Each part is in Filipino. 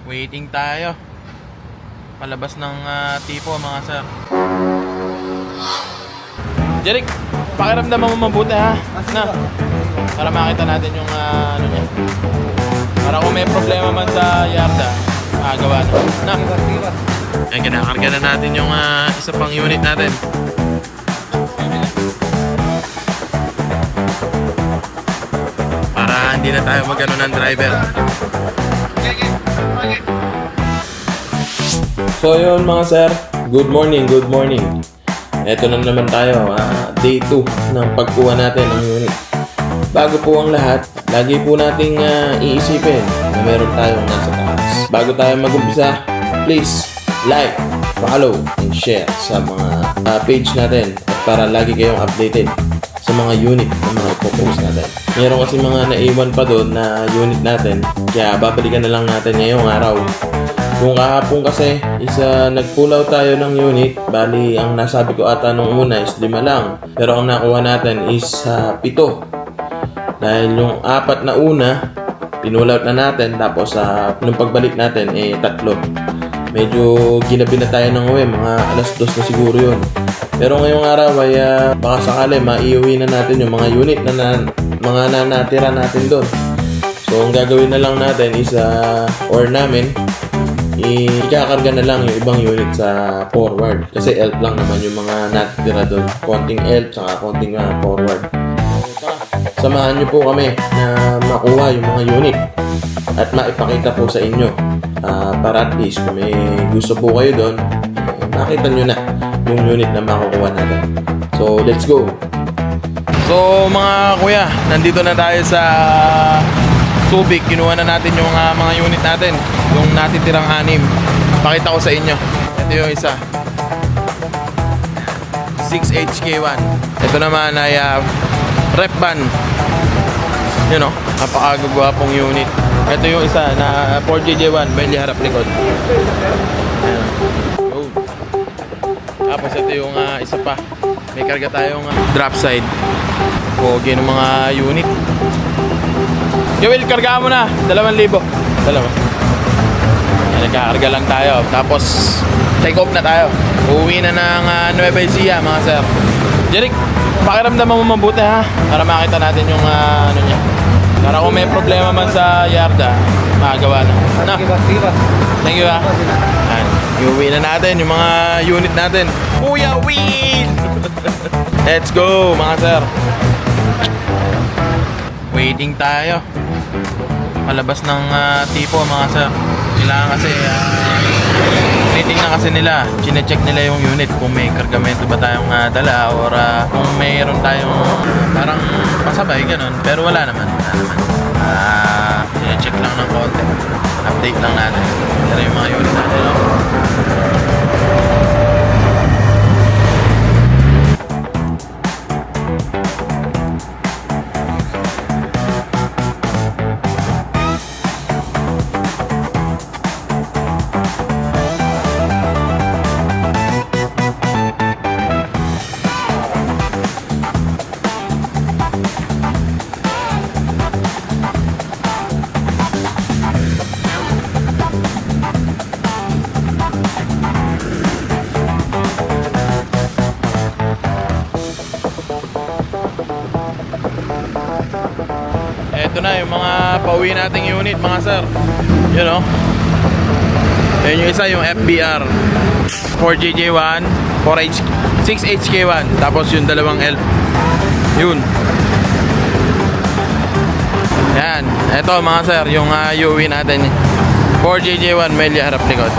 Waiting tayo. Palabas ng tipo mga sir. Jeric, pakiramdaman mo mabuti ha. Na, para makita natin yung ano niya. Para kung may problema man sa yarda, makagawa na. Ayan, kinakarga na natin yung isa pang unit natin. Para hindi na tayo magano ng driver. So yun mga sir, good morning, good morning. Eto na naman tayo, day 2 ng pagkuha natin ng unit. Bago po ang lahat, lagi po nating iisipin na meron tayong nasa taas. Bago tayo mag-umpisa, please like, follow, and share sa mga page natin at para lagi kayong updated sa mga unit na mga ipopost natin. Meron kasi mga naiwan pa doon na unit natin, kaya babalikan na lang natin ngayong araw. Kung kahapon kasi nag-pull out tayo ng unit, bali ang nasabi ko ata nung una is 5 lang. Pero ang nakuha natin is 7. Dahil yung 4 na una, pinull out na natin, tapos nung pagbalik natin 3. Medyo ginabi na tayo ng uwi, mga alas 2 na siguro yun. Pero ngayong araw ay baka sakali maiuwi na natin yung mga unit na mga natira natin doon. So ang gagawin na lang natin is or namin ikakarga na lang yung ibang unit sa forward kasi elf lang naman yung mga natitira doon, konting elf saka konting forward. Samahan nyo po kami na makuha yung mga unit at maipakita po sa inyo para at least kung may gusto po kayo doon, makita nyo na yung unit na makukuha natin. So let's go! So mga kuya, nandito na tayo sa Subic. Kinuha na natin yung mga unit natin, yung natitirang 6. Pakita ko sa inyo. Ito yung isa, 6HK1. Ito naman ay rep van. Yun o, napakagagwapong unit. Ito yung isa na 4JJ1, belly harap likod. Oh. Tapos ito yung isa pa, may karga tayong drop side. Pogi ng mga unit. Joel, karga mo na. 2,000. Dalawa. Nagkakarga lang tayo. Tapos, take off na tayo. Uuwi na ng Nueva Ecija, mga sir. Jeric, pakiramdaman mo mabuti ha. Para makita natin yung ano niya. Para kung may problema man sa yarda, makagawa na. Thank you ha. Iuwi na natin yung mga unit natin. Kuya, wheel! Let's go, mga sir. Waiting tayo. Palabas ng tipo mga sir. Kailangan kasi tinitingnan kasi nila, chine-check nila yung unit kung may kargamento ba tayong dala or kung mayroon tayong parang pasabay ganun, pero wala naman. Chine-check lang ng konti, update lang natin. Pero yung mga unit natin ito na yung mga pauwi nating unit mga sir. Yun o. Yan yung isa, yung FBR 4JJ1 6HK1. Tapos yung dalawang elf. Yun. Yan. Ito mga sir, yung uuwi natin 4JJ1 Melia harap likod.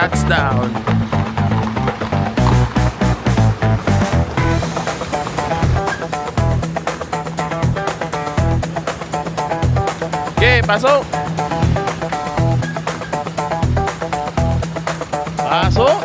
Touchdown. Okay, pasok. Pasok.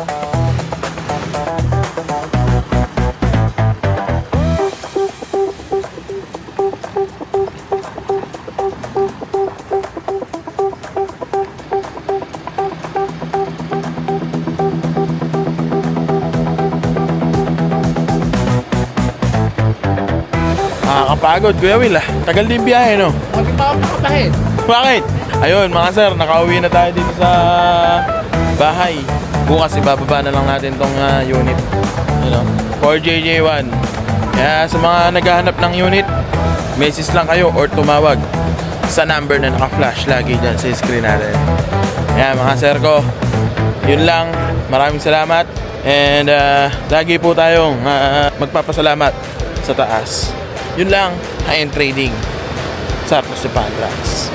Pagod, Kuya Will ah. Tagal din biyahe, no? Huwag pa ako nakapahit. Bakit? Ayun, mga sir, nakauwi na tayo dito sa bahay. Bukas ibababa na lang natin tong unit. You know, 4JJ1. Kaya sa mga naghahanap ng unit, message lang kayo or tumawag sa number na naka-flash lagi dyan sa screen natin. Kaya mga sir ko, yun lang. Maraming salamat. And lagi po tayong magpapasalamat sa taas. Yun lang, high-end trading sa Patrax.